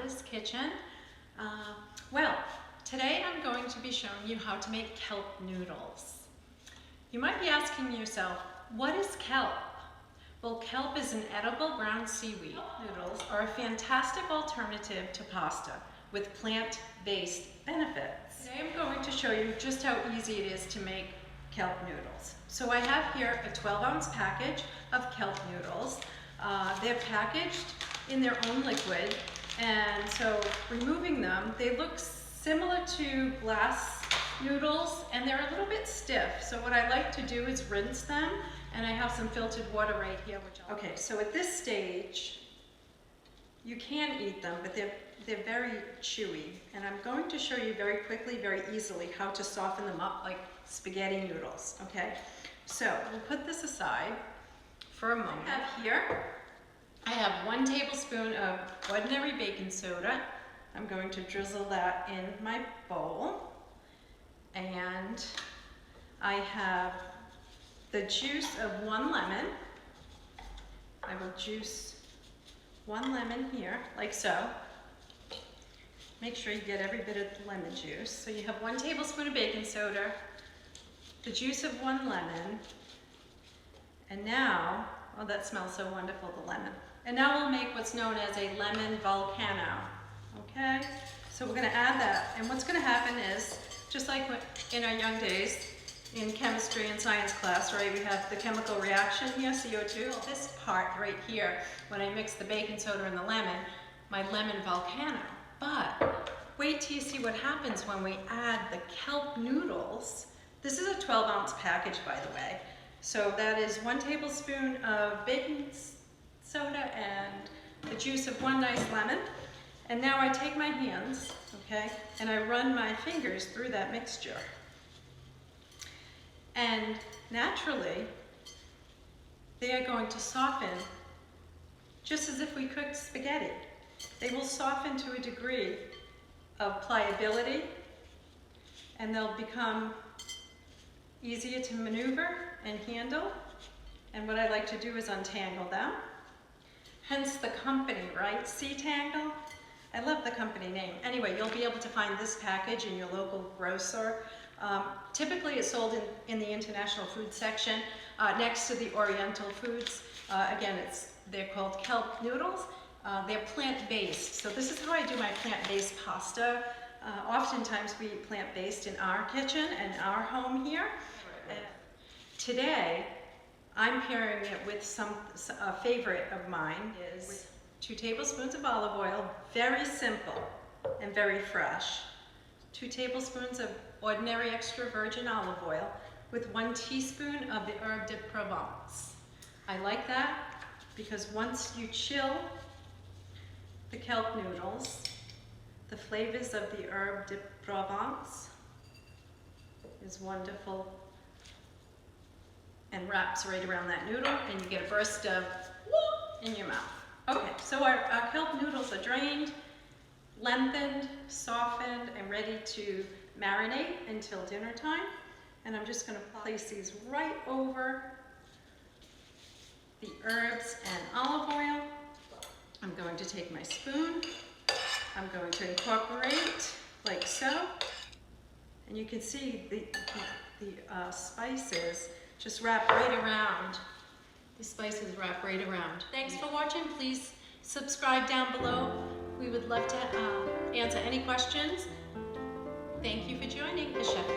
Rhonda's kitchen. Well, today I'm going to be showing you how to make kelp noodles. You might be asking yourself, what is kelp? Well, kelp is an edible brown seaweed. Noodles are a fantastic alternative to pasta with plant-based benefits. Today I'm going to show you just how easy it is to make kelp noodles. So I have here a 12-ounce package of kelp noodles. They're packaged in their own liquid, and so removing them, they look similar to glass noodles, and they're a little bit stiff. So what I like to do is rinse them, and I have some filtered water right here. Okay, so at this stage, you can eat them, but they're very chewy, and I'm going to show you very quickly, very easily, how to soften them up like spaghetti noodles, okay? So we'll put this aside for a moment. I have 1 tablespoon of ordinary baking soda. I'm going to drizzle that in my bowl. And I have the juice of 1 lemon. I will juice 1 lemon here, like so. Make sure you get every bit of the lemon juice. So you have 1 tablespoon of baking soda, the juice of 1 lemon, and now, oh, that smells so wonderful, the lemon. And now we'll make what's known as a lemon volcano, okay? So we're gonna add that, and what's gonna happen is, just like in our young days, in chemistry and science class, right, we have the chemical reaction here, CO2. This part right here, when I mix the baking soda and the lemon, my lemon volcano. But wait till you see what happens when we add the kelp noodles. This is a 12-ounce package, by the way. So that is 1 tablespoon of baking soda and the juice of 1 nice lemon. And now I take my hands, okay, and I run my fingers through that mixture. And naturally, they are going to soften just as if we cooked spaghetti. They will soften to a degree of pliability, and they'll become easier to maneuver and handle. And what I like to do is untangle them. Hence the company, right? C-Tangle. I love the company name. Anyway, you'll be able to find this package in your local grocer. Typically it's sold in the international food section next to the oriental foods. Again, they're called kelp noodles. They're plant-based. So this is how I do my plant-based pasta. Oftentimes we eat plant-based in our kitchen and our home here. Today, I'm pairing it with a favorite of mine is 2 tablespoons of olive oil, very simple and very fresh. 2 tablespoons of ordinary extra virgin olive oil with 1 teaspoon of the herb de Provence. I like that because once you chill the kelp noodles, the flavors of the herb de Provence is wonderful and wraps right around that noodle, and you get a burst of whoop in your mouth. Okay, so our kelp noodles are drained, lengthened, softened, and ready to marinate until dinner time. And I'm just gonna place these right over the herbs and olive oil. I'm going to take my spoon. I'm going to incorporate like so. And you can see the spices just wrap right around. The spices wrap right around. Thanks for watching. Please subscribe down below. We would love to answer any questions. Thank you for joining the Chef